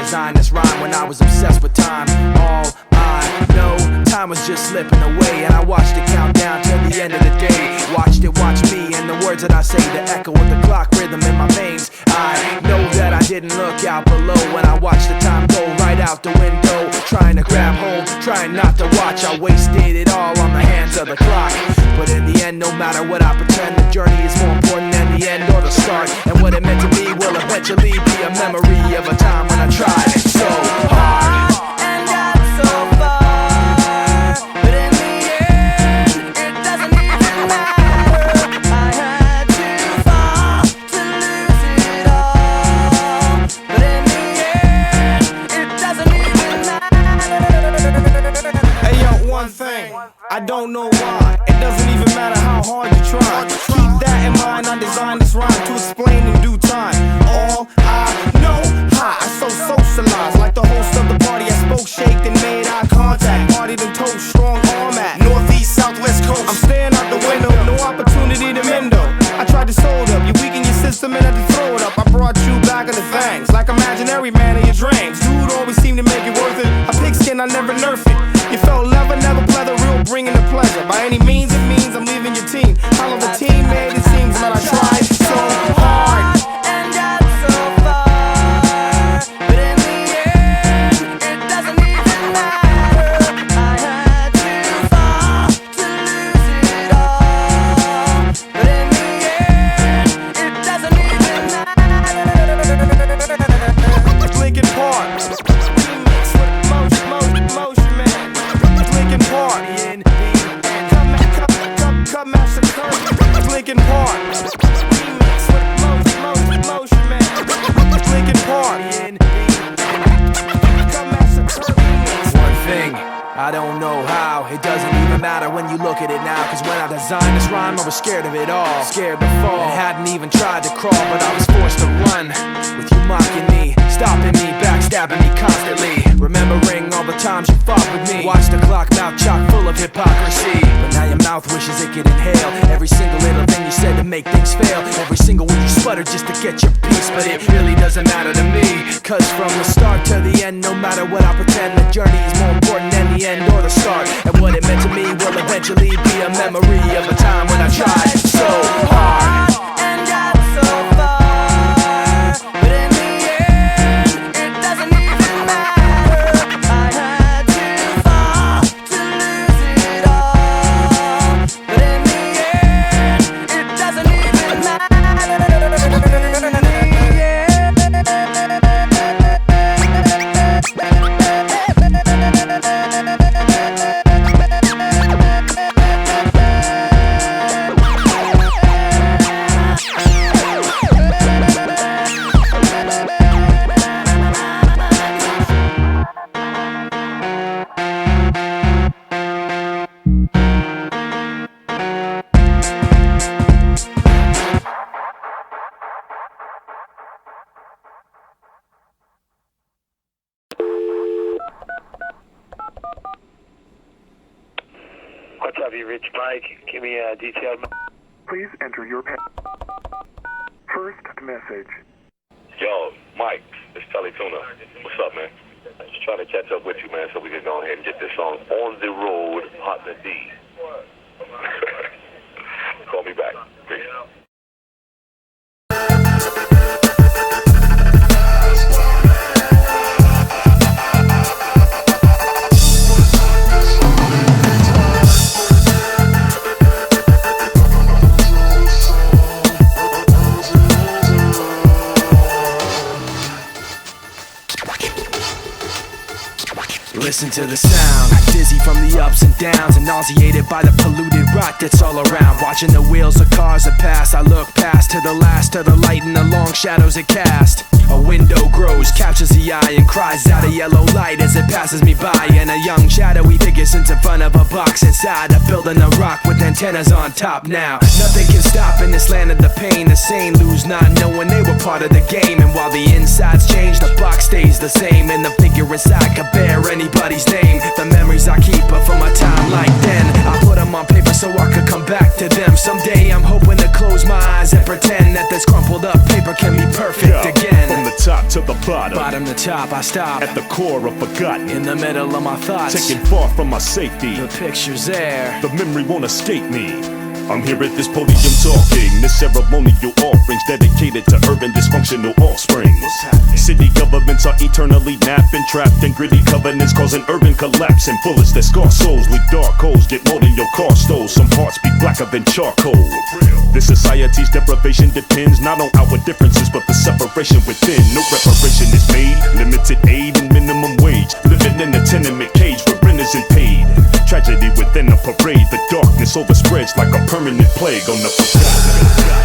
designed this rhyme when I was obsessed with time. All I know, time was just slipping away, and I watched it count down till the end of the day. Watched it watch me, and the words that I say, the echo of the clock rhythm in my veins. I know that I didn't look out below when I watched the time go right out the window. Trying to grab hold, trying not to watch, I wasted it all on the hands of the clock. But in the end, no matter what I pretend, the journey is more important than the end or the start. And what it meant to me will eventually be a memory of a time when I tried so hard and got so far, but in the end, it doesn't even matter. I had to fall to lose it all, but in the end, it doesn't even matter. Hey yo, one thing, I don't know why. It doesn't even matter how hard you try. Keep that in mind, I designed this rhyme to explain in due time. All I know, I so socialized. Like the host of the party, I spoke, shaked, and made eye contact. Partied and told, strong arm at Northeast, Southwest coast. I'm staring out the window, no opportunity to mendo. I tried to sold up, you weaken your system and had to throw it up. I brought you back of the things, like imaginary man of your dreams. Dude always seemed to make it worth it. A pigskin, I never nerf it. You felt leather, never pleather, real bringing the pleasure. By any means, it means I'm leaving your team. How of a teammate, it seems that I tried so hard and got so far, but in the end, it doesn't even matter. I had to fall to lose it all, but in the end, it doesn't even matter. Lincoln Park, remix with motion man. Lincoln Park, come master curve. Lincoln Park, remix with motion man. Lincoln Park, come master curve. one thing, I don't know how. It doesn't even matter when you look at it now. Cause when I designed this rhyme, I was scared of it all. Scared to fall, and hadn't even tried to crawl. But I was forced to run, with you mocking me, stopping me, backstabbing me constantly. Remembering all the times you fought with me. Watch the clock, mouth chock full of hypocrisy. But now your mouth wishes it could inhale every single little thing you said to make things fail. Every single one you sputter just to get your piece. But it really doesn't matter to me, cause from the start to the end, no matter what I pretend, the journey is more important than the end or the start. And what it meant to me will eventually be a memory of a time when I tried so hard and got so far, but in the end, it doesn't even matter. I had to fall to lose it all, but in the end, it doesn't even matter. What's up, you rich Mike? Give me a detailed... Please enter your first message. Yo, Mike, it's Telly Tuna. What's up, man? Just trying to catch up with you, man, so we can go ahead and get this song on the road, Partner D. Call me back. Peace. Listen to the sound, dizzy from the ups and downs, and nauseated by the polluted rot that's all around. Watching the wheels of cars that pass, I look past to the last of the light and the long shadows it cast. A window grows, captures the eye, and cries out a yellow light as it passes me by. And a young shadowy figure sits in front of a box inside a building of rock with antennas on top now. Nothing can stop in this land of the pain. The sane lose not knowing they were part of the game. And while the insides change, the box stays the same. And the figure inside could bear anybody's name. The memories I keep are from a time like then. I put them on paper so I could come back to them. Someday I'm hoping to close my eyes and pretend that this crumpled up paper can be perfect again. From the top to the bottom. Bottom to top, I stop. At the core of forgotten. In the middle of my thoughts. Taken far from my safety. The picture's there. The memory won't escape me. I'm here at this podium talking. This ceremonial offerings dedicated to urban dysfunctional offspring. City governments are eternally napping, trapped in gritty covenants, causing urban collapse. And bullets that scar souls with dark holes get more than your car stole. Some hearts be blacker than charcoal. This society's deprivation depends not on our differences, but the separation within. No reparation is made. Limited aid and minimum wage. Living in a tenement cage where rent isn't paid. Tragedy within a parade. The darkness overspreads like a permanent plague on the forgotten.